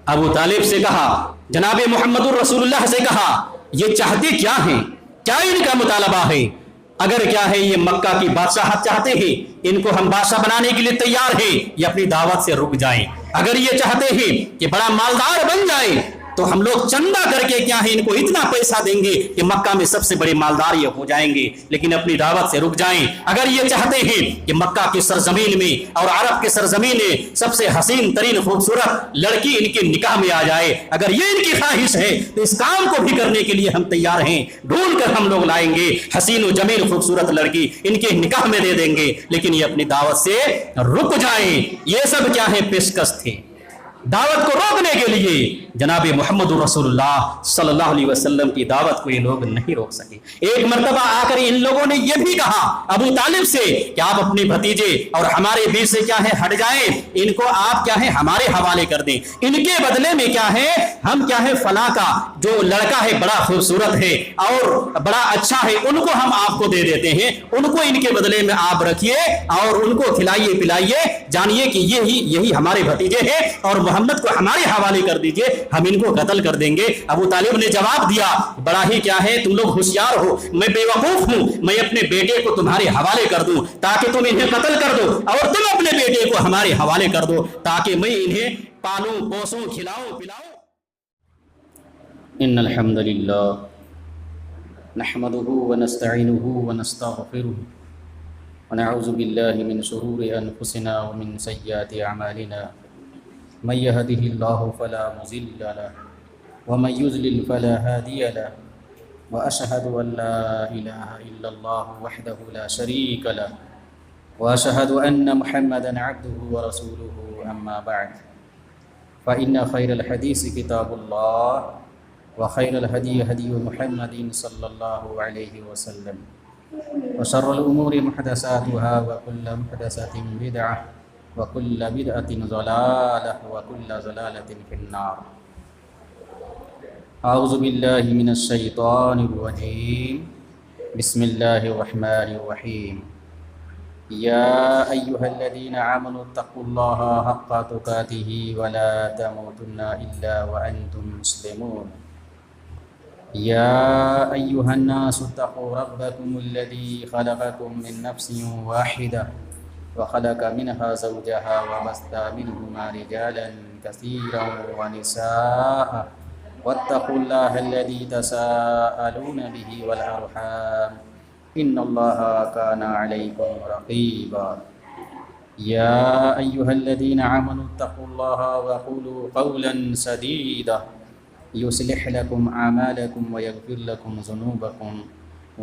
ابو طالب سے کہا، جناب محمد الرسول سے کہا یہ چاہتے کیا ہیں، کیا ان کا مطالبہ ہے؟ اگر کیا ہے یہ مکہ کی بادشاہت چاہتے ہیں، ان کو ہم بادشاہ بنانے کے لیے تیار ہیں، یہ اپنی دعوت سے رک جائیں۔ اگر یہ چاہتے ہیں کہ بڑا مالدار بن جائیں تو ہم لوگ چندہ کر کے کیا ہے ان کو اتنا پیسہ دیں گے کہ مکہ میں سب سے بڑے مالدار یہ ہو جائیں گے، لیکن اپنی دعوت سے رک جائیں۔ اگر یہ چاہتے ہیں کہ مکہ کی سرزمین میں اور عرب کی سرزمین میں سب سے حسین ترین خوبصورت لڑکی ان کے نکاح میں آ جائے، اگر یہ ان کی خواہش ہے تو اس کام کو بھی کرنے کے لیے ہم تیار ہیں، ڈھونڈ کر ہم لوگ لائیں گے حسین و جمیل خوبصورت لڑکی ان کے نکاح میں دے دیں گے، لیکن یہ اپنی دعوت سے رک جائیں۔ یہ سب کیا ہے پیشکش تھے۔ دعوت کو روکنے کے لیے جناب محمد رسول اللہ صلی اللہ علیہ وسلم کی دعوت کو یہ لوگ نہیں روک سکے۔ ایک مرتبہ آ کر ان لوگوں نے یہ بھی کہا ابو طالب سے کہ آپ اپنے بھتیجے اور ہمارے بیچ سے کیا ہے ہٹ جائیں، ان کو آپ کیا ہے ہمارے حوالے کر دیں، ان کے بدلے میں کیا ہے ہم کیا ہے فلاں کا جو لڑکا ہے بڑا خوبصورت ہے اور بڑا اچھا ہے ان کو ہم آپ کو دے دیتے ہیں، ان کو ان کے بدلے میں آپ رکھیے اور ان کو کھلائیے پلائیے، جانیے کہ یہی ہمارے بھتیجے ہیں اور محمد کو ہمارے حوالے کر دیجئے، ہم ان کو قتل کر دیں گے۔ ابو طالب نے جواب دیا، بڑا ہی کیا ہے تم لوگ ہوشیار ہو، میں بے وقوف ہوں، میں اپنے بیٹے کو تمہارے حوالے کر دوں تاکہ تم انہیں قتل کر دو اور تم اپنے بیٹے کو ہمارے حوالے کر دو تاکہ میں انہیں پالوں پوسوں کھلاؤں پلاؤں۔ ان الحمد للہ نحمده ونستعینه ونستغفره ونعوذ باللہ من شرور انفسنا ومن سیئات اعمالنا، من يهده الله فلا مضل له ومن يضلل فلا هادي له، واشهد ان لا اله الا الله وحده لا شريك له، واشهد ان محمدا عبده ورسوله، اما بعد فان خير الحديث كتاب الله وخير الهدي هدي محمد صلى الله عليه وسلم، وشر الامور محدثاتها وكل محدثة بدعة وكل بدعة ضلالة وكل ضلالة في النار۔ اعوذ باللہ من الشیطان الرجیم، بسم اللہ الرحمن الرحیم۔ یا ایہا الذین آمنوا اتقوا اللہ حق تقاته ولا تموتن الا وانتم مسلمون۔ یا ایہا الناس اتقوا ربکم الذی خلقکم من نفس واحدہ وخلق منها زوجها وبث منهما رجالا كثيرا ونساء واتقوا الله الذي تساءلون به والأرحام إن الله كان عليكم رقيبا۔ يا أيها الذين آمنوا اتقوا الله وقولوا قولا سديدا يصلح لكم أعمالكم ويغفر لكم ذنوبكم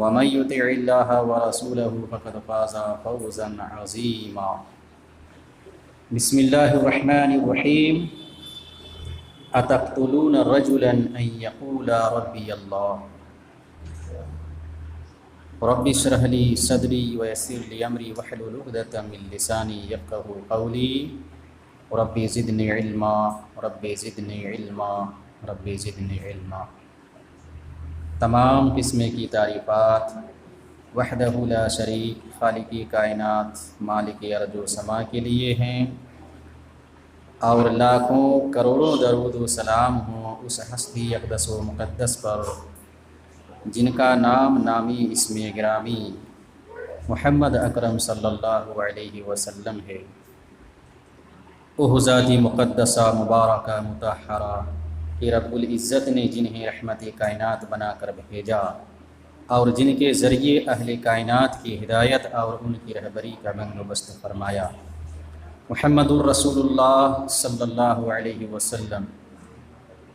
ومن يطع الله ورسوله فقد فاز فوزا عظيما۔ بسم الله الرحمن الرحيم۔ اتقتلون رجلا ان يقول ربي الله رب اشرح لي صدري ويسر لي امري واحلل عقدة من لساني يفقهوا قولي رب زدني علما رب زدني علما رب زدني علما۔ تمام قسم کی تعریفات وحدہ لا شریک خالق کائنات مالک ارض و سما کے لیے ہیں، اور لاکھوں کروڑوں درود و سلام ہوں اس ہستی اقدس و مقدس پر جن کا نام نامی اسم گرامی محمد اکرم صلی اللہ علیہ وسلم ہے۔ وہ ذات مقدسہ مبارکہ مطہرہ کہ رب العزت نے جنہیں رحمت کائنات بنا کر بھیجا اور جن کے ذریعے اہل کائنات کی ہدایت اور ان کی رہبری کا بندوبست فرمایا۔ محمد الرسول اللہ صلی اللہ علیہ وسلم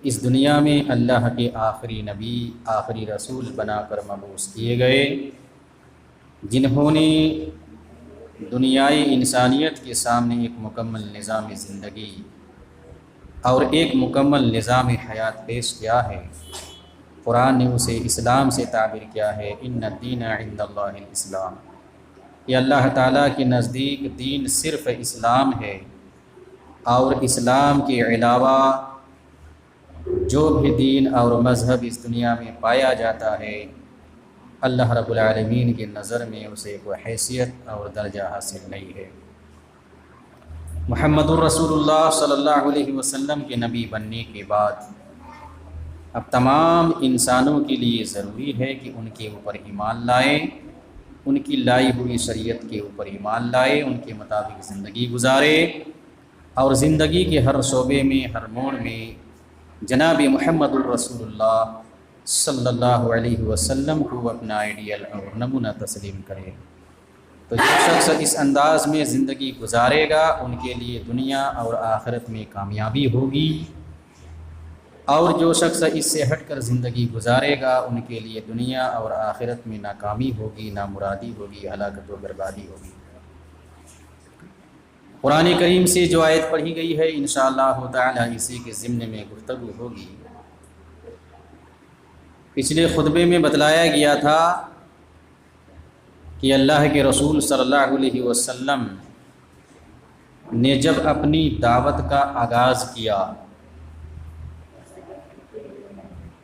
اس دنیا میں اللہ کے آخری نبی آخری رسول بنا کر مبعوث کیے گئے، جنہوں نے دنیائے انسانیت کے سامنے ایک مکمل نظام زندگی اور ایک مکمل نظام حیات پیش کیا ہے۔ قرآن نے اسے اسلام سے تعبیر کیا ہے، ان الدین عند اللہ الاسلام، کہ اللہ تعالیٰ کے نزدیک دین صرف اسلام ہے، اور اسلام کے علاوہ جو بھی دین اور مذہب اس دنیا میں پایا جاتا ہے اللہ رب العالمین کی نظر میں اسے کوئی حیثیت اور درجہ حاصل نہیں ہے۔ محمد الرسول اللہ صلی اللہ علیہ وسلم کے نبی بننے کے بعد اب تمام انسانوں کے لیے ضروری ہے کہ ان کے اوپر ایمان لائیں، ان کی لائی ہوئی شریعت کے اوپر ایمان لائے، ان کے مطابق زندگی گزارے، اور زندگی کے ہر شعبے میں، ہر موڑ میں جناب محمد الرسول اللہ صلی اللہ علیہ وسلم کو اپنا آئیڈیل اور نمونہ تسلیم کرے۔ تو جو شخص اس انداز میں زندگی گزارے گا ان کے لیے دنیا اور آخرت میں کامیابی ہوگی، اور جو شخص اس سے ہٹ کر زندگی گزارے گا ان کے لیے دنیا اور آخرت میں ناکامی ہوگی، نامرادی ہوگی، ہلاکت و بربادی ہوگی۔ قرآن کریم سے جو آیت پڑھی گئی ہے انشاءاللہ تعالی اسی کے ضمن میں گفتگو ہوگی۔ پچھلے خطبے میں بتلایا گیا تھا کہ اللہ کے رسول صلی اللہ علیہ وسلم نے جب اپنی دعوت کا آغاز کیا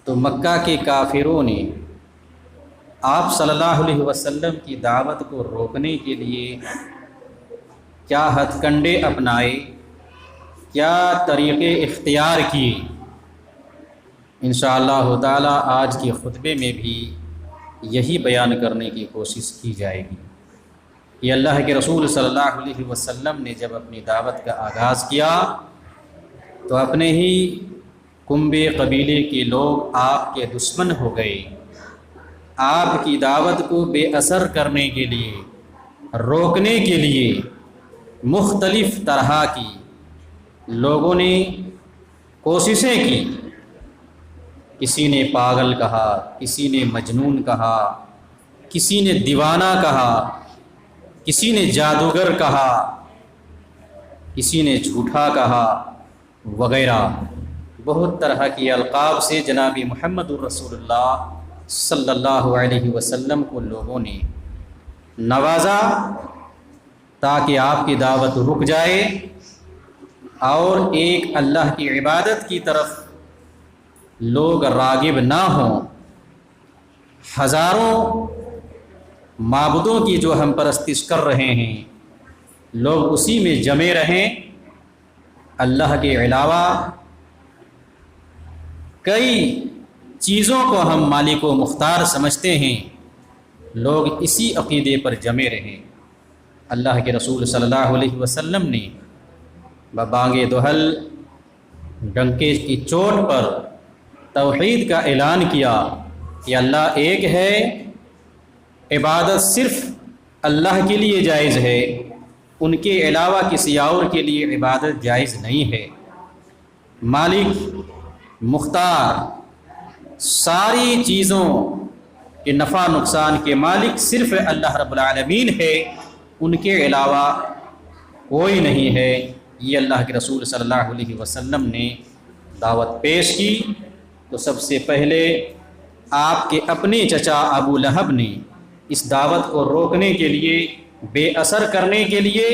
تو مکہ کے کافروں نے آپ صلی اللہ علیہ وسلم کی دعوت کو روکنے کے لیے کیا ہتھ کنڈے اپنائے، کیا طریقے اختیار کیے۔ انشاءاللہ تعالی آج کے خطبے میں بھی یہی بیان کرنے کی کوشش کی جائے گی کہ اللہ کے رسول صلی اللہ علیہ وسلم نے جب اپنی دعوت کا آغاز کیا تو اپنے ہی کنبے قبیلے کے لوگ آپ کے دشمن ہو گئے۔ آپ کی دعوت کو بے اثر کرنے کے لیے، روکنے کے لیے مختلف طرح کی لوگوں نے کوششیں کی۔ کسی نے پاگل کہا، کسی نے مجنون کہا، کسی نے دیوانہ کہا، کسی نے جادوگر کہا، کسی نے جھوٹا کہا وغیرہ، بہت طرح کی القاب سے جناب محمد الرسول اللہ صلی اللہ علیہ وسلم کو لوگوں نے نوازا تاکہ آپ کی دعوت رک جائے اور ایک اللہ کی عبادت کی طرف لوگ راغب نہ ہوں۔ ہزاروں معبودوں کی جو ہم پرستش کر رہے ہیں لوگ اسی میں جمے رہیں، اللہ کے علاوہ کئی چیزوں کو ہم مالک و مختار سمجھتے ہیں، لوگ اسی عقیدے پر جمے رہیں۔ اللہ کے رسول صلی اللہ علیہ وسلم نے ببانگ دہل ڈنکے کی چوٹ پر توحید کا اعلان کیا کہ اللہ ایک ہے، عبادت صرف اللہ کے لیے جائز ہے، ان کے علاوہ کسی اور کے لیے عبادت جائز نہیں ہے۔ مالک مختار ساری چیزوں کے نفع نقصان کے مالک صرف اللہ رب العالمین ہے، ان کے علاوہ کوئی نہیں ہے۔ یہ اللہ کے رسول صلی اللہ علیہ وسلم نے دعوت پیش کی تو سب سے پہلے آپ کے اپنے چچا ابو لہب نے اس دعوت کو روکنے کے لیے، بے اثر کرنے کے لیے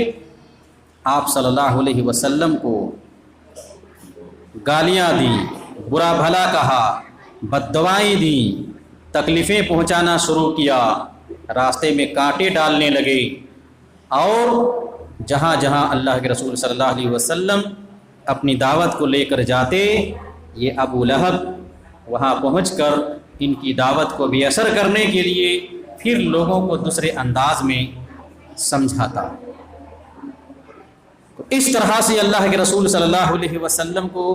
آپ صلی اللہ علیہ وسلم کو گالیاں دیں، برا بھلا کہا، بددعائیں دیں، تکلیفیں پہنچانا شروع کیا، راستے میں کانٹے ڈالنے لگے، اور جہاں جہاں اللہ کے رسول صلی اللہ علیہ وسلم اپنی دعوت کو لے کر جاتے یہ ابو لہب وہاں پہنچ کر ان کی دعوت کو بے اثر کرنے کے لیے پھر لوگوں کو دوسرے انداز میں سمجھاتا۔ تو اس طرح سے اللہ کے رسول صلی اللہ علیہ وسلم کو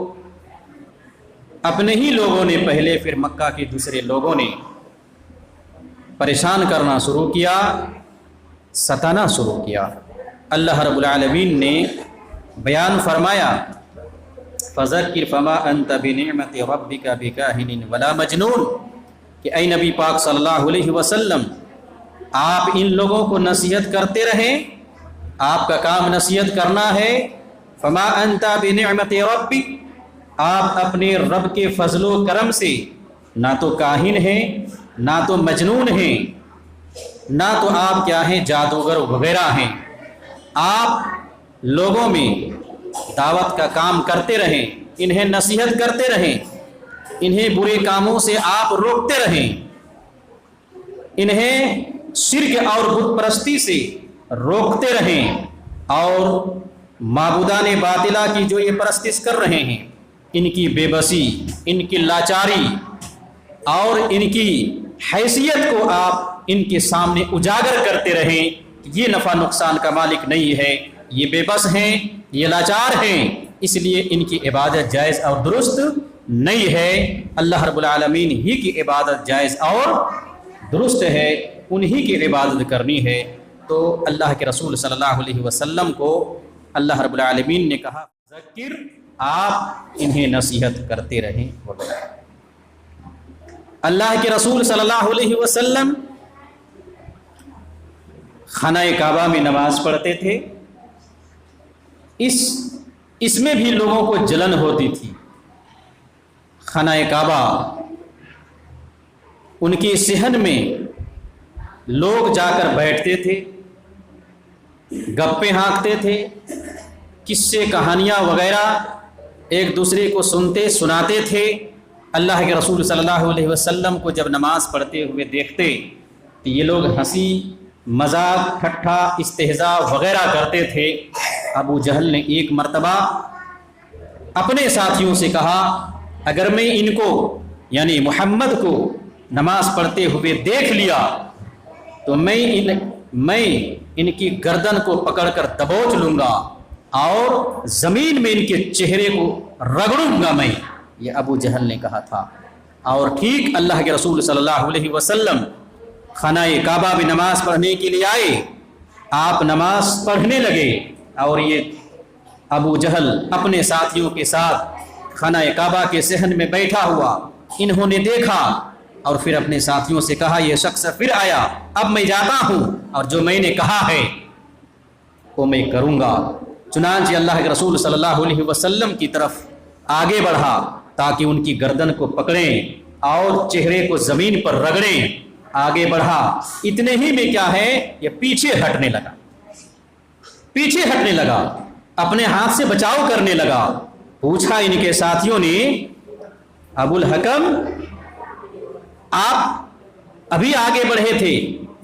اپنے ہی لوگوں نے پہلے، پھر مکہ کے دوسرے لوگوں نے پریشان کرنا شروع کیا، ستانا شروع کیا۔ اللہ رب العالمین نے بیان فرمایا فذکر فما انت بنعمت ربک بکاہن ولا مجنون، کہ اے نبی پاک صلی اللہ علیہ وسلم آپ ان لوگوں کو نصیحت کرتے رہیں، آپ کا کام نصیحت کرنا ہے۔ فما انت بنعمت ربک، آپ اپنے رب کے فضل و کرم سے نہ تو کاہن ہیں، نہ تو مجنون ہیں، نہ تو آپ کیا ہیں جادوگر وغیرہ ہیں۔ آپ لوگوں میں دعوت کا کام کرتے رہیں، انہیں نصیحت کرتے رہیں، انہیں برے کاموں سے آپ روکتے رہیں، انہیں شرک اور بت پرستی سے روکتے رہیں، اور معبودان باطلہ کی جو یہ پرستش کر رہے ہیں، ان کی بے بسی، ان کی لاچاری اور ان کی حیثیت کو آپ ان کے سامنے اجاگر کرتے رہیں کہ یہ نفع نقصان کا مالک نہیں ہے، یہ بے بس ہیں، یہ لاچار ہیں، اس لیے ان کی عبادت جائز اور درست نہیں ہے۔ اللہ رب العالمین ہی کی عبادت جائز اور درست ہے، انہی کی عبادت کرنی ہے۔ تو اللہ کے رسول صلی اللہ علیہ وسلم کو اللہ رب العالمین نے کہا ذکر، آپ انہیں نصیحت کرتے رہیں وغیرہ۔ اللہ کے رسول صلی اللہ علیہ وسلم خانہ کعبہ میں نماز پڑھتے تھے، اس میں بھی لوگوں کو جلن ہوتی تھی۔ خانہ کعبہ، ان کے صحن میں لوگ جا کر بیٹھتے تھے، گپیں ہانکتے تھے، قصے کہانیاں وغیرہ ایک دوسرے کو سناتے تھے۔ اللہ کے رسول صلی اللہ علیہ وسلم کو جب نماز پڑھتے ہوئے دیکھتے تو یہ لوگ ہنسی مذاق ٹھٹھا استہزاء وغیرہ کرتے تھے۔ ابو جہل نے ایک مرتبہ اپنے ساتھیوں سے کہا اگر میں ان کو یعنی محمد کو نماز پڑھتے ہوئے دیکھ لیا تو میں ان کی گردن کو پکڑ کر دبوچ لوں گا اور زمین میں ان کے چہرے کو رگڑوں گا میں، یہ ابو جہل نے کہا تھا۔ اور ٹھیک اللہ کے رسول صلی اللہ علیہ وسلم خانہ کعبہ میں نماز پڑھنے کے لیے آئے، آپ نماز پڑھنے لگے اور یہ ابو جہل اپنے ساتھیوں کے ساتھ خانہ کعبہ کے صحن میں بیٹھا ہوا، انہوں نے دیکھا اور پھر اپنے ساتھیوں سے کہا یہ شخص پھر آیا، اب میں جاتا ہوں اور جو میں نے کہا ہے وہ میں کروں گا۔ چنانچہ اللہ کے رسول صلی اللہ علیہ وسلم کی طرف آگے بڑھا تاکہ ان کی گردن کو پکڑیں اور چہرے کو زمین پر رگڑیں، آگے بڑھا، اتنے ہی میں کیا ہے یہ پیچھے ہٹنے لگا، اپنے ہاتھ سے بچاؤ کرنے لگا۔ پوچھا ان کے ساتھیوں نے ابو الحکم آپ ابھی آگے بڑھے تھے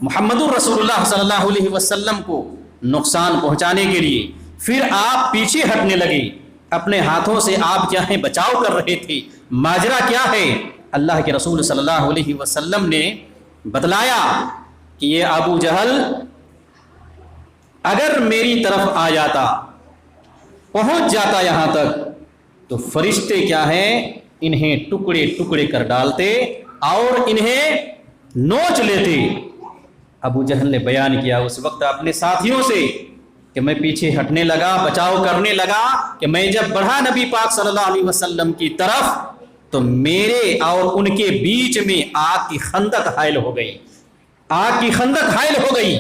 محمد الرسول اللہ صلی اللہ علیہ وسلم کو نقصان پہنچانے کے لیے، پھر آپ پیچھے ہٹنے لگے، اپنے ہاتھوں سے آپ کیا ہے بچاؤ کر رہے تھے، ماجرا کیا ہے؟ اللہ کے رسول صلی اللہ علیہ وسلم نے بتلایا کہ یہ ابو جہل اگر میری طرف آ جاتا، پہنچ جاتا یہاں تک تو فرشتے کیا ہیں انہیں ٹکڑے ٹکڑے کر ڈالتے اور انہیں نوچ لیتے۔ ابو جہل نے بیان کیا اس وقت اپنے ساتھیوں سے کہ میں پیچھے ہٹنے لگا، بچاؤ کرنے لگا کہ میں جب بڑھا نبی پاک صلی اللہ علیہ وسلم کی طرف تو میرے اور ان کے بیچ میں آگ کی خندق حائل ہو گئی،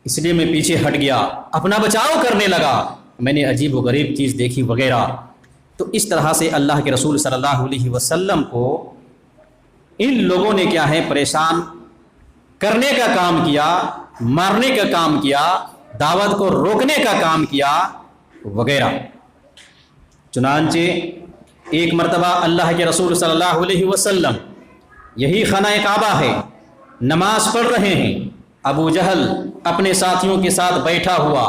اس لیے میں پیچھے ہٹ گیا، اپنا بچاؤ کرنے لگا، میں نے عجیب و غریب چیز دیکھی وغیرہ۔ تو اس طرح سے اللہ کے رسول صلی اللہ علیہ وسلم کو ان لوگوں نے کیا ہے پریشان کرنے کا کام کیا، مارنے کا کام کیا، دعوت کو روکنے کا کام کیا وغیرہ۔ چنانچہ ایک مرتبہ اللہ کے رسول صلی اللہ علیہ وسلم یہی خانہ کعبہ ہے، نماز پڑھ رہے ہیں، ابو جہل اپنے ساتھیوں کے ساتھ بیٹھا ہوا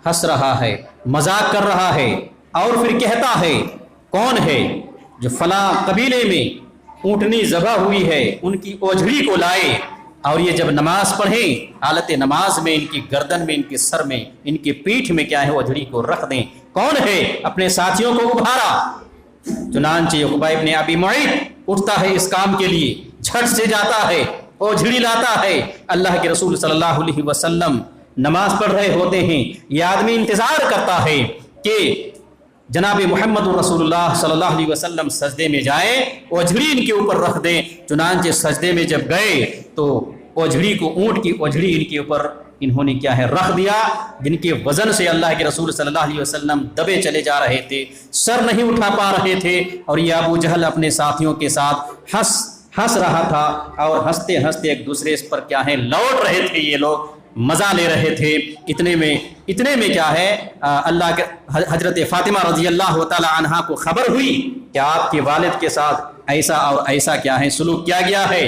ہنس رہا ہے، مذاق کر رہا ہے اور پھر کہتا ہے کون ہے جو فلاں قبیلے میں اونٹنی ذبح ہوئی ہے ان کی اوجھڑی کو لائے اور یہ جب نماز پڑھیں حالت نماز میں ان کی گردن میں، ان کے سر میں، ان کی پیٹھ میں کیا ہے اوجھڑی کو رکھ دیں، کون ہے؟ اپنے ساتھیوں کو ابھارا۔ چنانچہ عقبہ ابن ابی معیط اٹھتا ہے اس کام کے لیے، جھٹ سے جاتا ہے، اوجھڑی لاتا ہے۔ اللہ کے رسول صلی اللہ علیہ وسلم نماز پڑھ رہے ہوتے ہیں، یہ آدمی انتظار کرتا ہے کہ جناب محمد رسول اللہ صلی اللہ علیہ وسلم سجدے میں جائیں، اوجھڑی ان کے اوپر رکھ دیں۔ چنانچہ سجدے میں جب گئے تو اوجھڑی کو، اونٹ کی اوجھڑی ان کے اوپر انہوں نے کیا ہے رکھ دیا، جن کے وزن سے اللہ کے رسول صلی اللہ علیہ وسلم دبے چلے جا رہے تھے، سر نہیں اٹھا پا رہے تھے، اور یہ ابو جہل اپنے ساتھیوں کے ساتھ ہنس رہا تھا اور ہنستے ہنستے ایک دوسرے پر کیا ہے لوٹ رہے تھے، یہ لوگ مزہ لے رہے تھے۔ اتنے میں کیا ہے اللہ کے حضرت فاطمہ رضی اللہ تعالی عنہا کو خبر ہوئی کہ آپ کے والد کے ساتھ ایسا اور ایسا کیا ہے سلوک کیا گیا ہے۔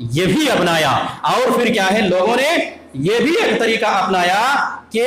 یہ بھی اپنایا، اور پھر کیا ہے لوگوں نے یہ بھی ایک طریقہ اپنایا کہ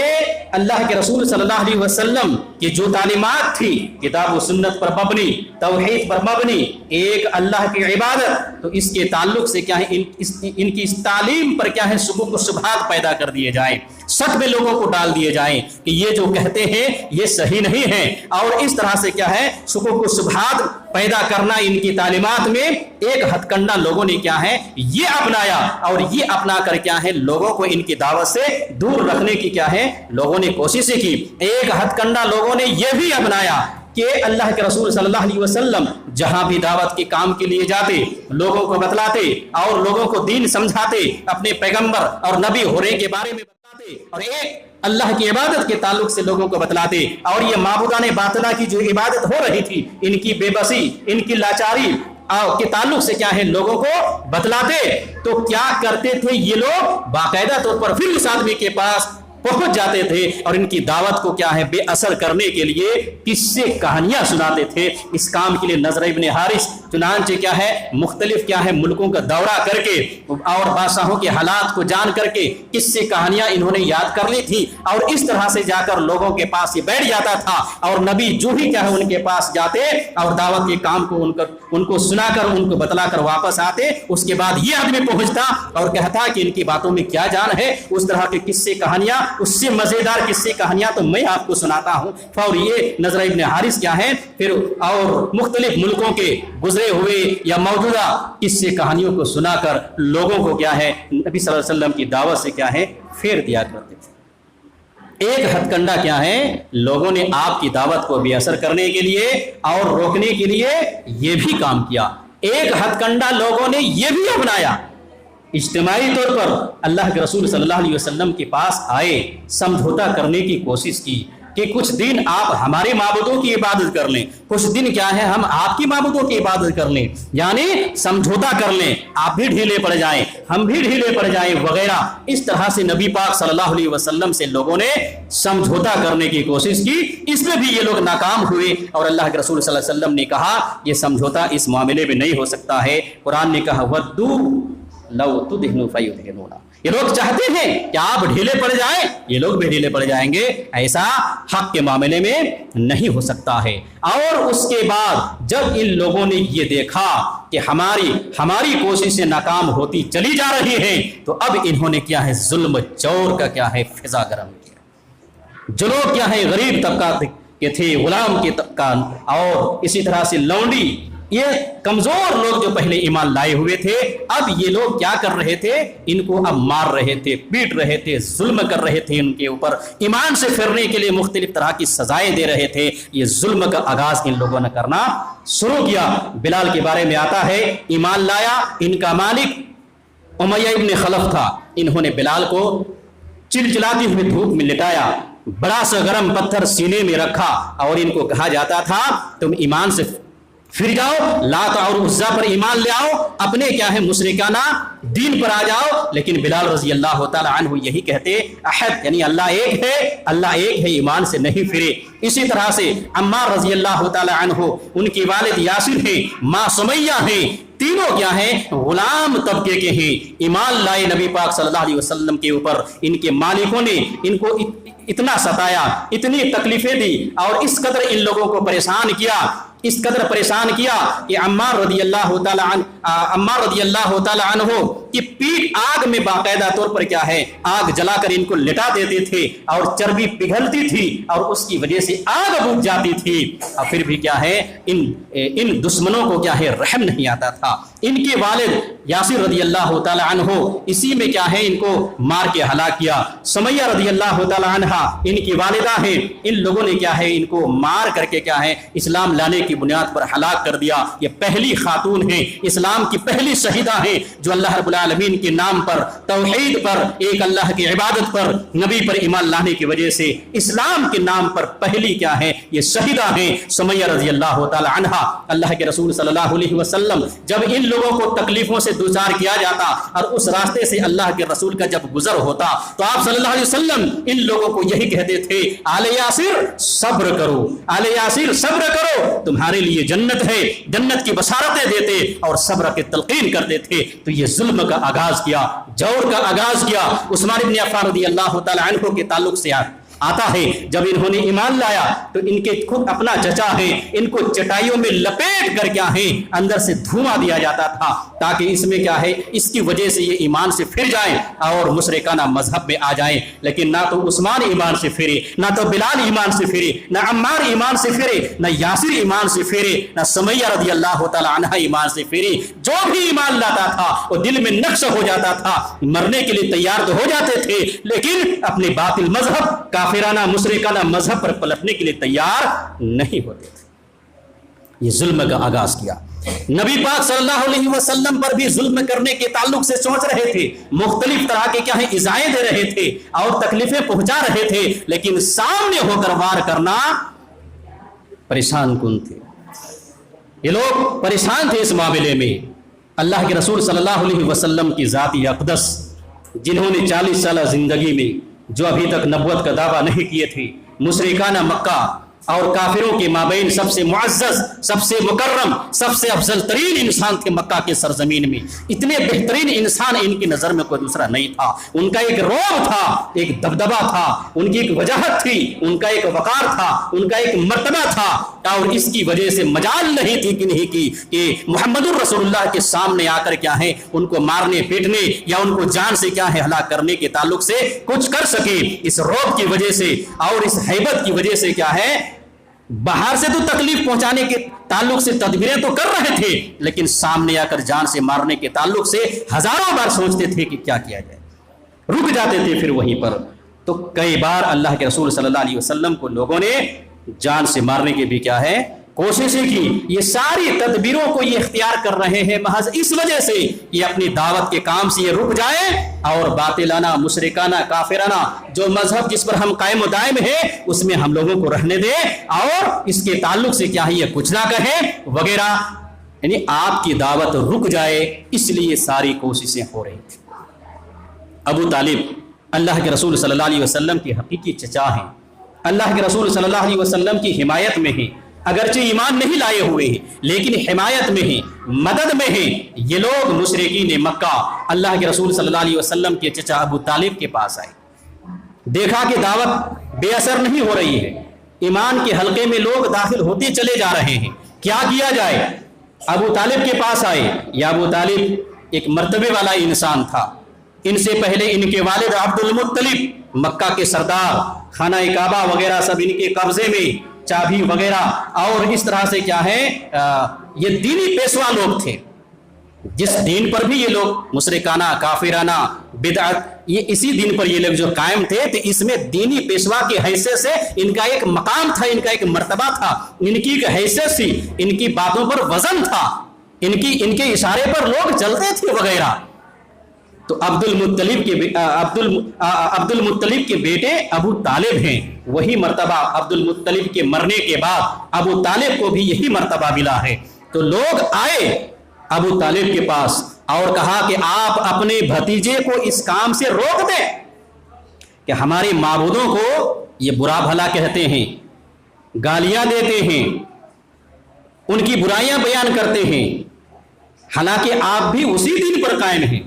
اللہ کے رسول صلی اللہ علیہ وسلم کی جو تعلیمات تھی کتاب و سنت پر مبنی، توحید پر مبنی، ایک اللہ کی عبادت، تو اس کے تعلق سے کیا ہے ان کی اس تعلیم پر کیا ہے شکوک و شبہات پیدا کر دیے جائیں، شک میں لوگوں کو ڈال دیے جائیں کہ یہ جو کہتے ہیں یہ صحیح نہیں ہے، اور اس طرح سے کیا ہے شکوک و شبہات پیدا کرنا ان کی تعلیمات میں ایک ہتھ کنڈا لوگوں نے کیا ہے یہ اپنایا، اور یہ اپنا کر کیا ہے لوگوں کو ان کی دعوت سے دور رکھنے کی کیا ہے لوگوں نے کوششیں کی۔ ایک ہتھ کنڈا لوگوں نے یہ بھی اپنایا کہ اللہ کے رسول صلی اللہ علیہ وسلم جہاں بھی دعوت کے کام کے لیے جاتے، لوگوں کو بتلاتے اور لوگوں کو دین سمجھاتے، اپنے پیغمبر اور نبی ہونے کے بارے میں بتلاتے، اور ایک اللہ کی عبادت کے تعلق سے لوگوں کو بتلاتے، اور یہ معبودان باطنہ کی جو عبادت ہو رہی تھی، ان کی بے بسی، ان کی لاچاری کے تعلق سے کیا ہے لوگوں کو بتلاتے، تو کیا کرتے تھے یہ لوگ باقاعدہ طور پر پھر اس آدمی کے پاس پہنچ جاتے تھے اور ان کی دعوت کو کیا ہے بے اثر کرنے کے لیے قصے کہانیاں سناتے تھے۔ اس کام کے لیے نضر ابن حارث چنانچہ کیا ہے مختلف کیا ہے ملکوں کا دورہ کر کے اور بادشاہوں کے حالات کو جان کر کے قصے کہانیاں انہوں نے یاد کر لی تھی، اور اس طرح سے جا کر لوگوں کے پاس یہ بیٹھ جاتا تھا، اور نبی جو ہی کیا ہے ان کے پاس جاتے اور دعوت کے کام کو ان کو سنا کر ان کو بتلا کر واپس آتے، اس کے بعد یہ آدمی پہنچتا اور کہتا کہ ان کی باتوں میں کیا جان ہے، اس طرح کے قصے کہانیاں، اس سے مزیدار قصے کہانیاں تو میں آپ کو سناتا ہوں۔ اور یہ نضر ابن حارث کیا ہے پھر اور مختلف ملکوں کے گزرے ہوئے یا موجودہ قصے کہانیوں کو سنا کر لوگوں کو کیا ہے نبی صلی اللہ علیہ وسلم کی دعوت سے کیا ہے پھیر دیا کرتے تھے۔ ایک ہتھ کنڈا کیا ہے لوگوں نے آپ کی دعوت کو بے اثر کرنے کے لیے اور روکنے کے لیے یہ بھی کام کیا۔ ایک ہتھ کنڈا لوگوں نے یہ بھی اپنایا، اجتماعی طور پر اللہ کے رسول صلی اللہ علیہ وسلم کے پاس آئے، سمجھوتا کرنے کی کوشش کی کہ کچھ دن آپ ہمارے معبودوں کی عبادت کر لیں، کچھ دن کیا ہے ہم آپ کی معبودوں کی عبادت کر لیں، یعنی سمجھوتا کر لیں، آپ بھی ڈھیلے پڑ جائیں ہم بھی ڈھیلے پڑ جائیں وغیرہ۔ اس طرح سے نبی پاک صلی اللہ علیہ وسلم سے لوگوں نے سمجھوتا کرنے کی کوشش کی، اس میں بھی یہ لوگ ناکام ہوئے، اور اللہ کے رسول صلی اللہ علیہ وسلم نے کہا یہ سمجھوتا اس معاملے میں نہیں ہو سکتا ہے۔ قرآن نے کہا وَدُّوا لَوْ تُدْهِنُوا فَيُدْهِنُونَ، یہ لوگ چاہتے ہیں کہ آپ ڈھیلے پڑ جائیں، یہ لوگ بھی ڈھیلے پڑ جائیں گے، ایسا حق کے معاملے میں نہیں ہو سکتا ہے۔ اور اس کے بعد جب ان لوگوں نے یہ دیکھا کہ ہماری کوششیں ناکام ہوتی چلی جا رہی ہیں، تو اب انہوں نے کیا ہے ظلم جور کا کیا ہے فضا گرم کیا۔ جو لوگ کیا ہے غریب طبقہ کے تھے، غلام کے طبقہ، اور اسی طرح سے لونڈی، یہ کمزور لوگ جو پہلے ایمان لائے ہوئے تھے، اب یہ لوگ کیا کر رہے تھے ان کو اب مار رہے تھے، پیٹ رہے تھے، ظلم کر رہے تھے ان کے اوپر، ایمان سے پھرنے کے لیے مختلف طرح کی سزائیں دے رہے تھے۔ یہ ظلم کا آغاز ان لوگوں نے کرنا شروع کیا۔ بلال کے بارے میں آتا ہے ایمان لایا، ان کا مالک امیہ ابن خلف تھا، انہوں نے بلال کو چلچلاتی ہوئے دھوپ میں لٹایا، بڑا سا گرم پتھر سینے میں رکھا، اور ان کو کہا جاتا تھا تم ایمان سے پھر جاؤ، لات اور عزا پر ایمان لے آؤ، اپنے کیا ہے مشرکانہ دین پر آ جاؤ، لیکن بلال رضی اللہ تعالی عنہ یہی کہتے احد، یعنی اللہ ایک ہے، ایمان سے نہیں پھرے۔ اسی طرح سے عمار رضی اللہ تعالی عنہ، ان کی والد یاسر ہیں، ماں سمیہ ہیں، تینوں کیا ہیں غلام طبقے کے ہیں، ایمان لائے نبی پاک صلی اللہ علیہ وسلم کے اوپر۔ ان کے مالکوں نے ان کو اتنا ستایا، اتنی تکلیفیں دی، اور اس قدر ان لوگوں کو پریشان کیا کہ عمار رضی اللہ تعالی عنہ کی پیٹ آگ میں باقاعدہ طور پر کیا ہے آگ جلا کر ان کو لٹا دیتے تھے، اور چربی پگھلتی تھی اور اس کی وجہ سے آگ بجھ جاتی تھی، اور پھر بھی کیا ہے ان دشمنوں کو کیا ہے رحم نہیں آتا تھا۔ ان کے والد یاسر رضی اللہ تعالی عنہ اسی میں کیا ہے ان کو مار کے ہلاک کیا۔ سمیہ رضی اللہ تعالی عنہ ان کی والدہ ہیں، ان لوگوں نے کیا ہے ان کو مار کر کے کیا ہے اسلام لانے کی بنیاد پر ہلاک کر دیا۔ یہ پہلی خاتون ہیں، اسلام کی پہلی شہیدہ ہیں، جو اللہ رب العالمین کے نام پر، توحید پر، ایک اللہ کی عبادت پر، نبی پر ایمان لانے کی وجہ سے اسلام کے نام پر پہلی کیا ہے یہ شہیدہ ہیں، سمیہ رضی اللہ تعالی عنہ۔ اللہ کے رسول صلی اللہ علیہ وسلم جب ان لوگوں کو تکلیفوں سے دوچار کیا جاتا اور اس راستے سے اللہ کے رسول کا جب گزر ہوتا تو آپ صلی اللہ علیہ وسلم ان لوگوں کو یہی کہتے تھے، آل یاسر صبر کرو، آل یاسر صبر کرو، تمہارے لیے جنت ہے، جنت کی بشارتیں دیتے اور صبر کی تلقین کرتے تھے۔ تو یہ ظلم کا آغاز کیا، جور کا آغاز کیا عثمان بن عفان رضی اللہ تعالی عنہ کے تعلق سے آتا ہے۔ جب انہوں نے ایمان لایا تو ان کے خود اپنا چچا ہے، ان کو چٹائیوں میں لپیٹ کر کیا ہے اندر سے دھواں دیا جاتا تھا تاکہ اس میں کیا ہے اس کی وجہ سے یہ ایمان سے پھر جائیں اور مشرکانہ مذہب میں آ جائیں۔ لیکن نہ تو عثمان ایمان سے پھرے، نہ تو بلال ایمان سے پھرے، نہ عمار ایمان سے پھرے، نہ یاسر ایمان سے پھرے، نہ سمیہ رضی اللہ تعالی عنہ ایمان سے پھرے۔ جو بھی ایمان لاتا تھا وہ دل میں نقش ہو جاتا تھا، مرنے کے لیے تیار تو ہو جاتے تھے لیکن اپنے باطل مذہب کافرانہ مشرکانہ مذہب پر پلٹنے کے لیے تیار نہیں ہوتے تھے۔ یہ ظلم کا آغاز کیا۔ نبی پاک صلی اللہ علیہ وسلم پر بھی ظلم کرنے کے تعلق سے سوچ رہے تھے، مختلف طرح کے کیا ہے ایذائیں دے رہے تھے اور تکلیفیں پہنچا رہے تھے، لیکن سامنے ہو کر وار کرنا پریشان کن تھے۔ یہ لوگ پریشان تھے اس معاملے میں۔ اللہ کے رسول صلی اللہ علیہ وسلم کی ذات اقدس جنہوں نے 40 سالہ زندگی میں جو ابھی تک نبوت کا دعویٰ نہیں کیے تھے، مشرکانہ مکہ اور کافروں کے مابین سب سے معزز، سب سے مکرم، سب سے افضل ترین انسان تھے مکہ کے سرزمین میں۔ اتنے بہترین انسان ان کی نظر میں کوئی دوسرا نہیں تھا۔ ان کا ایک رعب تھا، ایک دبدبہ تھا، ان کی ایک وجاہت تھی، ان کا ایک وقار تھا، ان کا ایک مرتبہ تھا اور اس کی وجہ سے مجال نہیں تھی کہ محمد الرسول اللہ کے سامنے آ کر کیا ہے ان کو مارنے پیٹنے یا ان کو جان سے کیا ہے ہلاک کرنے کے تعلق سے کچھ کر سکے۔ اس رعب کی وجہ سے اور اس ہیبت کی وجہ سے کیا ہے باہر سے تو تکلیف پہنچانے کے تعلق سے تدبیریں تو کر رہے تھے لیکن سامنے آ کر جان سے مارنے کے تعلق سے ہزاروں بار سوچتے تھے کہ کیا کیا جائے، رک جاتے تھے پھر وہیں پر۔ تو کئی بار اللہ کے رسول صلی اللہ علیہ وسلم کو لوگوں نے جان سے مارنے کی بھی کیا ہے کوششیں کی۔ یہ ساری تدبیروں کو یہ اختیار کر رہے ہیں محض اس وجہ سے یہ اپنی دعوت کے کام سے یہ رک جائیں اور باطلانہ مشرکانہ کافرانہ جو مذہب جس پر ہم قائم و دائم ہیں اس میں ہم لوگوں کو رہنے دیں اور اس کے تعلق سے کیا ہے یہ کچھ نہ کہیں وغیرہ، یعنی آپ کی دعوت رک جائے، اس لیے ساری کوششیں ہو رہی تھیں۔ ابو طالب اللہ کے رسول صلی اللہ علیہ وسلم کے حقیقی چچا ہیں، اللہ کے رسول صلی اللہ علیہ وسلم کی حمایت میں ہیں، اگرچہ ایمان نہیں لائے ہوئے ہیں لیکن حمایت میں ہیں، مدد میں ہیں۔ یہ لوگ مشرکین مکہ اللہ کے رسول صلی اللہ علیہ وسلم کے چچا ابو طالب کے پاس آئے، دیکھا کہ دعوت بے اثر نہیں ہو رہی ہے، ایمان کے حلقے میں لوگ داخل ہوتے چلے جا رہے ہیں، کیا کیا جائے؟ ابو طالب کے پاس آئے۔ یا ابو طالب ایک مرتبے والا انسان تھا، ان سے پہلے ان کے والد عبد المطلب مکہ کے سردار، خانہ کعبہ وغیرہ سب ان کے قبضے میں، چابی وغیرہ، اور اس طرح سے کیا ہے یہ دینی پیشوا لوگ تھے۔ جس دین پر بھی یہ لوگ مشرکانہ کافرانہ بدعت یہ اسی دین پر یہ لوگ جو قائم تھے تو اس میں دینی پیشوا کی حیثیت سے ان کا ایک مقام تھا، ان کا ایک مرتبہ تھا، ان کی ایک حیثیت تھی، ان کی باتوں پر وزن تھا، ان کے اشارے پر لوگ چلتے تھے وغیرہ۔ تو عبد المطلب کے بیٹے ابو طالب ہیں، وہی مرتبہ عبد المطلب کے مرنے کے بعد ابو طالب کو بھی یہی مرتبہ ملا ہے۔ تو لوگ آئے ابو طالب کے پاس اور کہا کہ آپ اپنے بھتیجے کو اس کام سے روک دیں کہ ہمارے معبودوں کو یہ برا بھلا کہتے ہیں، گالیاں دیتے ہیں، ان کی برائیاں بیان کرتے ہیں، حالانکہ آپ بھی اسی دین پر قائم ہیں،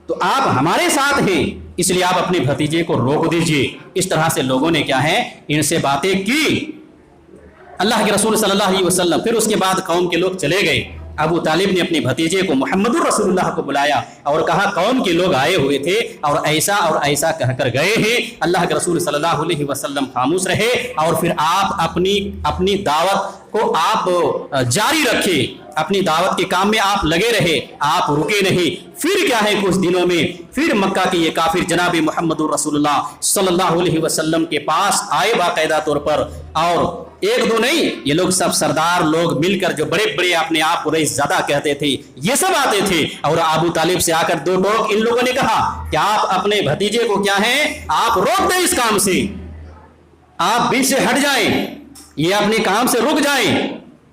تو آپ ہمارے ساتھ ہیں، اس لیے آپ اپنے بھتیجے کو روک دیجئے۔ اس طرح سے لوگوں نے کیا ہے ان سے باتیں کی اللہ کے رسول صلی اللہ علیہ وسلم۔ پھر اس کے بعد قوم کے لوگ چلے گئے، ابو طالب نے اپنے بھتیجے کو محمد الرسول اللہ کو بلایا اور کہا قوم کے لوگ آئے ہوئے تھے اور ایسا کہہ کر گئے ہیں۔ اللہ کے رسول صلی اللہ علیہ وسلم خاموش رہے اور پھر آپ اپنی دعوت کو آپ جاری رکھے، اپنی دعوت کے کام میں آپ لگے رہے، آپ رکے نہیں۔ پھر کیا ہے کچھ دنوں میں پھر مکہ کے یہ کافر جناب محمد الرسول اللہ صلی اللہ علیہ وسلم کے پاس آئے باقاعدہ طور پر، اور ایک دو نہیں، یہ لوگ سب سردار لوگ مل کر جو بڑے بڑے اپنے آپ کو رئیس زادہ کہتے تھے یہ سب آتے تھے، اور ابو طالب سے آ کر دو ٹوک ان لوگوں نے کہا کہ آپ اپنے بھتیجے کو کیا ہے آپ روک دیں اس کام سے، آپ بیچ سے ہٹ جائیں، یہ اپنے کام سے رک جائیں۔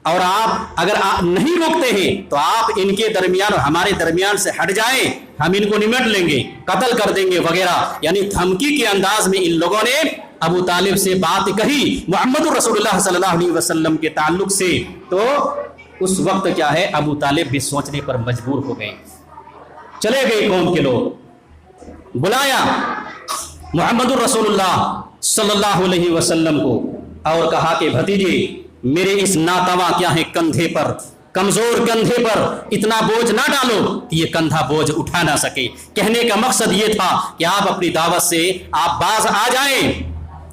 اور آپ اگر آپ نہیں روکتے ہیں تو آپ ان کے درمیان اور ہمارے درمیان سے ہٹ جائیں، ہم ان کو نمٹ لیں گے، قتل کر دیں گے وغیرہ، یعنی دھمکی کے انداز میں ان لوگوں نے ابو طالب سے بات کہی محمد رسول اللہ صلی اللہ علیہ وسلم کے تعلق سے۔ تو اس وقت کیا ہے ابو طالب بھی سوچنے پر مجبور ہو گئے، چلے گئے قوم کے لوگ، بلایا محمد رسول اللہ صلی اللہ علیہ وسلم کو اور کہا کہ بھتیجے میرے اس ناتواں کیا ہے کندھے پر، کمزور کندھے پر اتنا بوجھ نہ ڈالو کہ یہ کندھا بوجھ اٹھا نہ سکے۔ کہنے کا مقصد یہ تھا کہ آپ اپنی دعوت سے آپ باز آ جائیں،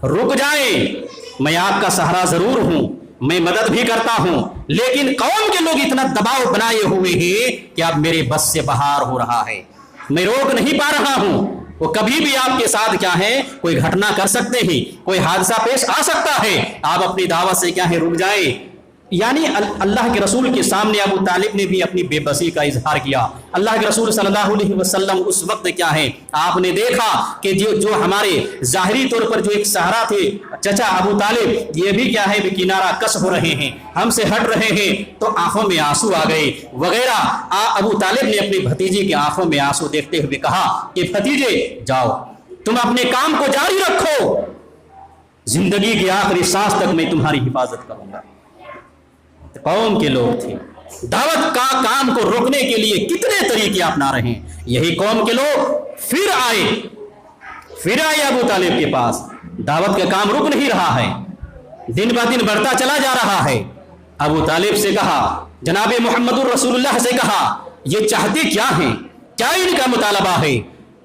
رک جائیں، میں آپ کا سہارا ضرور ہوں، میں مدد بھی کرتا ہوں، لیکن قوم کے لوگ اتنا دباؤ بنائے ہوئے ہیں کہ اب میرے بس سے باہر ہو رہا ہے، میں روک نہیں پا رہا ہوں۔ وہ کبھی بھی آپ کے ساتھ کیا ہے کوئی گھٹنا کر سکتے ہیں، کوئی حادثہ پیش آ سکتا ہے، آپ اپنی دعوت سے کیا ہے رک جائیں۔ یعنی اللہ کے رسول کے سامنے ابو طالب نے بھی اپنی بے بسی کا اظہار کیا۔ اللہ کے رسول صلی اللہ علیہ وسلم اس وقت کیا ہے آپ نے دیکھا کہ جو ہمارے ظاہری طور پر جو ایک سہارا تھے چچا ابو طالب، یہ بھی کیا ہے کنارہ کس ہو رہے ہیں، ہم سے ہٹ رہے ہیں، تو آنکھوں میں آنسو آ گئے وغیرہ۔ ابو طالب نے اپنی بھتیجی کی آنکھوں میں آنسو دیکھتے ہوئے کہا کہ بھتیجے جاؤ، تم اپنے کام کو جاری رکھو، زندگی کی آخری سانس تک میں تمہاری حفاظت کروں گا۔ قوم کے لوگ تھے، دعوت کا کام کو روکنے کے لیے کتنے طریقے اپنا رہے ہیں۔ یہی قوم کے لوگ پھر آئے ابو طالب کے پاس، دعوت کا کام رک نہیں رہا ہے، دن بہ دن بڑھتا چلا جا رہا ہے۔ ابو طالب سے کہا، جناب محمد الرسول اللہ سے کہا، یہ چاہتے کیا ہیں، کیا ان کا مطالبہ ہے؟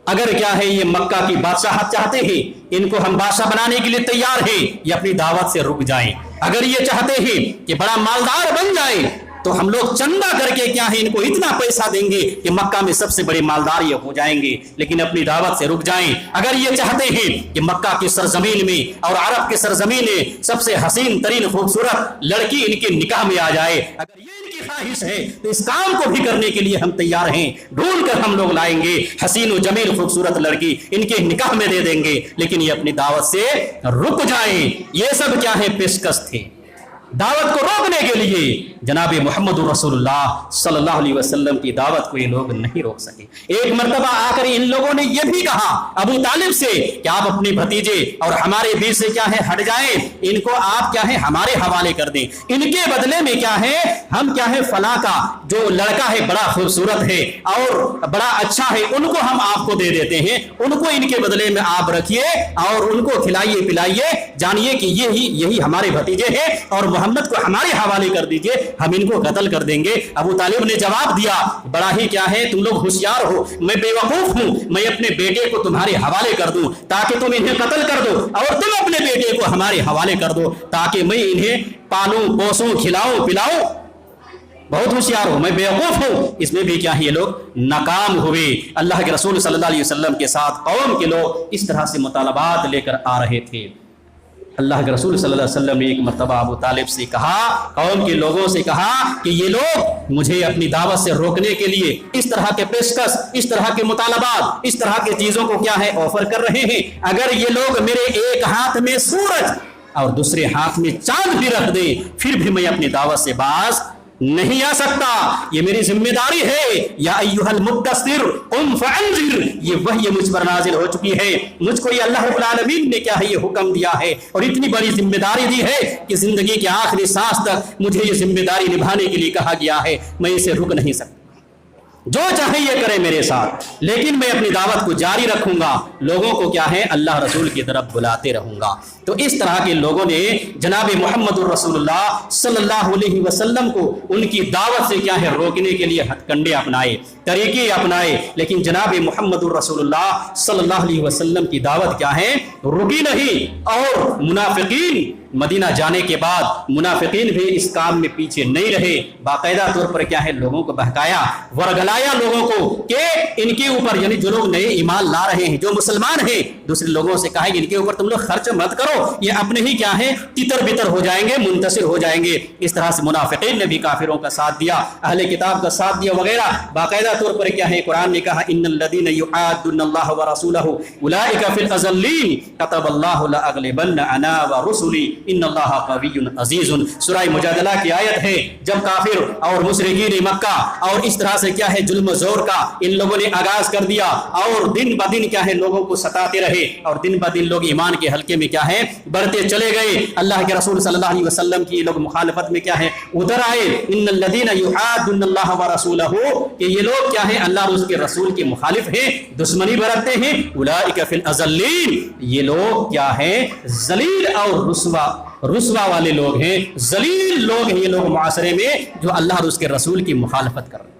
اگر کیا ہے یہ مکہ کی بادشاہت چاہتے ہیں، ان کو ہم بادشاہ بنانے کے لیے تیار ہیں، یہ اپنی دعوت سے رک جائیں۔ اگر یہ چاہتے ہیں کہ بڑا مالدار بن جائے تو ہم لوگ چندہ کر کے کیا ہے ان کو اتنا پیسہ دیں گے کہ مکہ میں سب سے بڑے مالدار یہ ہو جائیں گے، لیکن اپنی دعوت سے رک جائیں۔ اگر یہ چاہتے ہیں کہ مکہ کی سرزمین میں اور عرب کی سرزمین میں سب سے حسین ترین خوبصورت لڑکی ان کے نکاح میں آ جائے، اگر یہ ان کی خواہش ہے تو اس کام کو بھی کرنے کے لیے ہم تیار ہیں، ڈھونڈ کر ہم لوگ لائیں گے حسین و جمیل خوبصورت لڑکی ان کے نکاح میں دے دیں گے، لیکن یہ اپنی دعوت سے رک جائیں۔ یہ سب کیا ہے پیشکش تھے دعوت کو روکنے کے لیے۔ جناب محمد رسول اللہ صلی اللہ علیہ وسلم کی دعوت کو یہ لوگ نہیں روک سکے۔ ایک مرتبہ آ کر ان لوگوں نے یہ بھی کہا ابو طالب سے کہ آپ اپنے بھتیجے اور ہمارے بیچ سے کیا ہے ہٹ جائیں، ان کو آپ کیا ہے ہمارے حوالے کر دیں، ان کے بدلے میں کیا ہے ہم کیا ہے فلاں کا جو لڑکا ہے بڑا خوبصورت ہے اور بڑا اچھا ہے، ان کو ہم آپ کو دے دیتے ہیں، ان کو ان کے بدلے میں آپ رکھیے اور ان کو کھلائیے پلائیے، جانیے کہ یہی ہمارے بھتیجے ہیں اور محمد کو ہمارے حوالے کر دیجئے، ہم ان کو قتل کر دیں گے۔ ابو طالب نے جواب دیا، بڑا ہی کیا ہے تم لوگ ہوشیار ہو، میں بے وقوف ہوں، میں اپنے بیٹے کو تمہارے حوالے کر دوں تاکہ تم انہیں قتل کر دو، اور تم اپنے بیٹے کو ہمارے حوالے کر دو تاکہ میں انہیں پالوں پوسوں کھلاؤں پلاؤں۔ بہت ہوشیار ہو، میں بے وقوف ہوں۔ اس میں بھی کیا ہے یہ لوگ ناکام ہوئے۔ اللہ کے رسول صلی اللہ علیہ وسلم کے ساتھ قوم کے لوگ اس طرح سے مطالبات لے کر آ رہے تھے۔ اللہ کے رسول صلی اللہ علیہ وسلم نے ایک مرتبہ ابو طالب سے کہا، قوم کے لوگوں سے کہا کہ یہ لوگ مجھے اپنی دعوت سے روکنے کے لیے اس طرح کے پیشکش، اس طرح کے مطالبات، اس طرح کی چیزوں کو کیا ہے آفر کر رہے ہیں، اگر یہ لوگ میرے ایک ہاتھ میں سورج اور دوسرے ہاتھ میں چاند بھی رکھ دیں پھر بھی میں اپنی دعوت سے باز نہیں آ سکتا، یہ میری ذمہ داری ہے۔ یا ایھا المدثر قم فانذر، یہ وحی مجھ پر نازل ہو چکی ہے، مجھ کو یہ اللہ رب العالمین نے کیا ہے یہ حکم دیا ہے اور اتنی بڑی ذمہ داری دی ہے کہ زندگی کے آخری سانس تک مجھے یہ ذمہ داری نبھانے کے لیے کہا گیا ہے، میں اسے رک نہیں سکتا، جو چاہے یہ کرے میرے ساتھ، لیکن میں اپنی دعوت کو جاری رکھوں گا، لوگوں کو کیا ہے اللہ رسول کی طرف بلاتے رہوں گا۔ تو اس طرح کے لوگوں نے جناب محمد الرسول اللہ صلی اللہ علیہ وسلم کو ان کی دعوت سے کیا ہے روکنے کے لیے ہتھ کنڈے اپنائے، طریقے اپنائے، لیکن جناب محمد الرسول اللہ صلی اللہ علیہ وسلم کی دعوت کیا ہے رکی نہیں۔ اور منافقین مدینہ جانے کے بعد منافقین بھی اس کام میں پیچھے نہیں رہے، باقاعدہ طور پر کیا ہے لوگوں کو بہکایا، ورگلایا لوگوں کو کہ ان کے اوپر، یعنی جو لوگ نئے ایمان لا رہے ہیں، جو مسلمان ہیں، دوسرے لوگوں سے کہا ہے کہ ان کے اوپر تم لوگ خرچ مت کرو، یہ اپنے ہی کیا ہے تتر بتر ہو جائیں گے، منتصر ہو جائیں گے۔ اس طرح سے منافقین نے بھی کافروں کا ساتھ دیا، اہل کتاب کا ساتھ دیا وغیرہ۔ باقاعدہ طور پر کیا ہے قرآن نے کہا ان الذین یحادون اللہ ورسولہ اولئک فی الاذلین کتب اللہ لاغلبن انا ورسلی ان اللہ قوی عزیز۔ سورہ مجادلہ کی آیت ہے، جب کافر اور مشرکین مکہ اور اس طرح سے کیا ہے ظلم و زور کا ان لوگوں نے آغاز کر دیا اور دن بہ دن کیا ہے لوگوں کو ستاتے رہے اور دن بہ دن لوگ ایمان کے حلقے میں کیا ہے بڑھتے چلے گئے، اللہ کے رسول صلی اللہ علیہ وسلم کی لوگ مخالفت میں کیا ہے ادھر آئے۔ ان الذین یحادون اللہ ورسولہ، کہ یہ لوگ کیا ہیں اللہ اور اس کے رسول کے مخالف ہیں، دشمنی برتتے ہیں، اولئک فی الاذلین، یہ لوگ کیا ہیں ذلیل اور رسوا والے لوگ ہیں، ذلیل لوگ ہیں یہ لوگ معاشرے میں جو اللہ اور اس کے رسول کی مخالفت کر رہے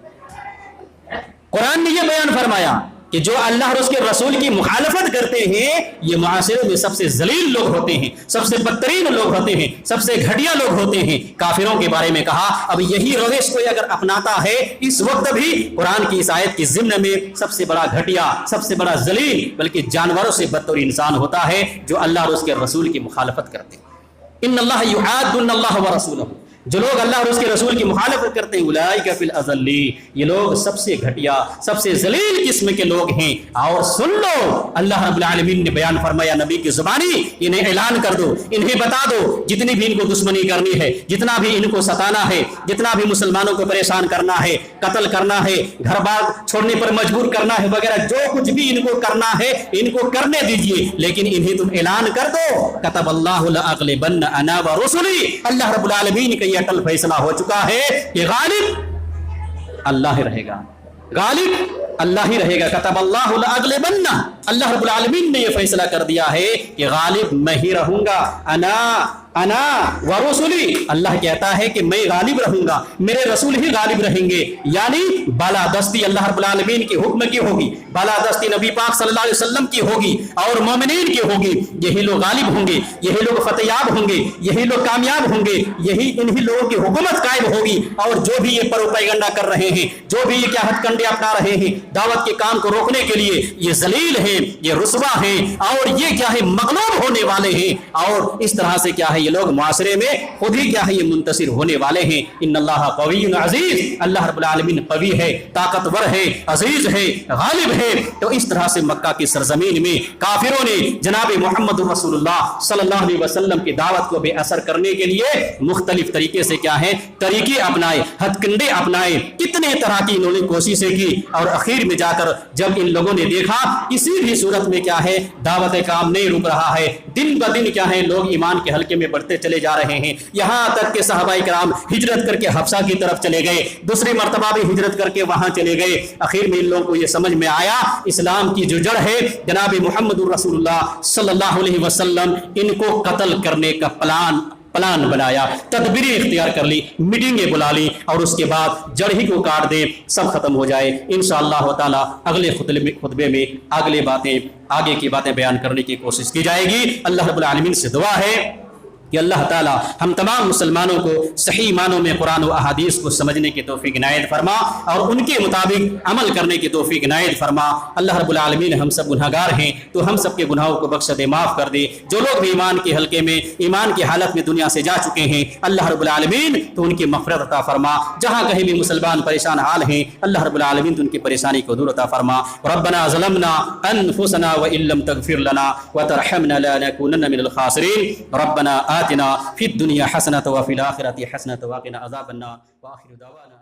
ہیں۔ قرآن نے یہ بیان فرمایا کہ جو اللہ اور اس کے رسول کی مخالفت کرتے ہیں یہ معاشرے میں سب سے ذلیل لوگ ہوتے ہیں، سب سے بدترین لوگ ہوتے ہیں، سب سے گھٹیا لوگ ہوتے ہیں۔ کافروں کے بارے میں کہا اب یہی روش کوئی اگر اپناتا ہے اس وقت بھی قرآن کی اس آیت کی ضمن میں سب سے بڑا گھٹیا، سب سے بڑا ذلیل بلکہ جانوروں سے بدتر انسان ہوتا ہے جو اللہ اور اس کے رسول کی مخالفت کرتے ہیں۔ ان اللہ یحادون اللہ ورسولہ، جو لوگ اللہ اور اس کے رسول کی مخالفت کرتے ہیں اولئک فی الاذلین، یہ لوگ سب سے گھٹیا سب سے ذلیل قسم کے لوگ ہیں۔ اور سن لو اللہ رب العالمین نے بیان فرمایا نبی کی زبانی، انہیں اعلان کر دو، انہیں بتا دو جتنی بھی ان کو دشمنی کرنی ہے، جتنا بھی ان کو ستانا ہے، جتنا بھی مسلمانوں کو پریشان کرنا ہے، قتل کرنا ہے، گھر بار چھوڑنے پر مجبور کرنا ہے وغیرہ، جو کچھ بھی ان کو کرنا ہے ان کو کرنے دیجئے، لیکن انہیں تم اعلان کر دو کتب اللہ لاغلبن انا ورسلی، اللہ رب العالمین کا یہ اٹل فیصلہ ہو چکا ہے کہ غالب اللہ ہی رہے گا، غالب اللہ ہی رہے گا۔ کتب اللہ لاغلبن، اللہ رب العالمین نے یہ فیصلہ کر دیا ہے کہ غالب میں ہی رہوں گا، انا ورسلی، اللہ کہتا ہے کہ میں غالب رہوں گا، میرے رسول ہی غالب رہیں گے، یعنی بالادستی اللہ رب العالمین کے حکم کی ہوگی، بالادستی نبی پاک صلی اللہ علیہ وسلم کی ہوگی اور مومنین کی ہوگی، یہی لوگ غالب ہوں گے، یہی لوگ فتح یاب ہوں گے، یہی لوگ کامیاب ہوں گے، یہی انہی لوگوں کی حکومت قائم ہوگی۔ اور جو بھی یہ پروپیگنڈا کر رہے ہیں، جو بھی یہ کیا ہتھ کنڈے اپنا رہے ہیں دعوت کے کام کو روکنے کے لیے، یہ ذلیل ہیں، یہ رسوا ہیں اور یہ کیا ہے مغلوب ہونے والے ہیں، اور اس طرح سے کیا ہے یہ لوگ معاشرے میں خود ہی کیا ہے یہ منتصر ہونے والے ہیں۔ ان اللہ قوی عزیز، اللہ رب العالمین قوی ہے، طاقتور ہے، عزیز ہے، غالب ہے۔ تو اس طرح سے مکہ کی سرزمین میں کافروں نے جناب محمد رسول اللہ صلی اللہ علیہ وسلم کی دعوت کو بے اثر کرنے کے لیے مختلف طریقے سے کیا ہے طریقے اپنائے، ہتھ کنڈے اپنائے، کتنے طرح کی انہوں نے کوششیں کی، اور اخیر میں جا کر جب ان لوگوں نے دیکھا کسی بھی صورت میں کیا ہے دعوت کام نہیں رک رہا ہے، دن بہ دن کیا ہے لوگ ایمان کے حلقے میں بڑھتے چلے جا رہے ہیں، یہاں تک کہ صحابہ کرام ہجرت کر کے حبشہ کی طرف چلے گئے، دوسری مرتبہ بھی ہجرت کر کے وہاں چلے گئے۔ اخیر میں ان لوگوں کو یہ سمجھ میں آیا اسلام کی جو جڑ ہے جناب محمد رسول اللہ صلی اللہ علیہ وسلم، ان کو قتل کرنے کا پلان بنایا، تدبیریں اختیار کر لی، میٹنگیں بلا لی، اور اس کے بعد جڑ ہی کو کاٹ دیں، سب ختم ہو جائے۔ انشاءاللہ تعالی اگلے خطبے میں آگے کی باتیں بیان کرنے کی کوشش کی جائے گی۔ اللہ رب العالمین سے دعا ہے کہ اللہ تعالیٰ ہم تمام مسلمانوں کو صحیح معنوں میں قرآن و احادیث کو سمجھنے کی توفیق عنایت فرما اور ان کے مطابق عمل کرنے کی توفیق عنایت فرما۔ اللہ رب العالمین ہم سب گناہگار ہیں تو ہم سب کے گناہوں کو بخش دے، معاف کر دے۔ جو لوگ بھی ایمان کے حلقے میں ایمان کی حالت میں دنیا سے جا چکے ہیں اللہ رب العالمین تو ان کی مغفرت عطا فرما۔ جہاں کہیں بھی مسلمان پریشان حال ہیں اللہ رب العالمین تو ان کی پریشانی کو دور عطا فرما۔ ربنا ظلمنا انفسنا وان لم تغفر لنا وترحمنا لنكونن من الخاسرين۔ ربنا آتنا في الدنيا حسنة وفي الآخرة حسنة وقنا عذاب النار وآخر دعوانا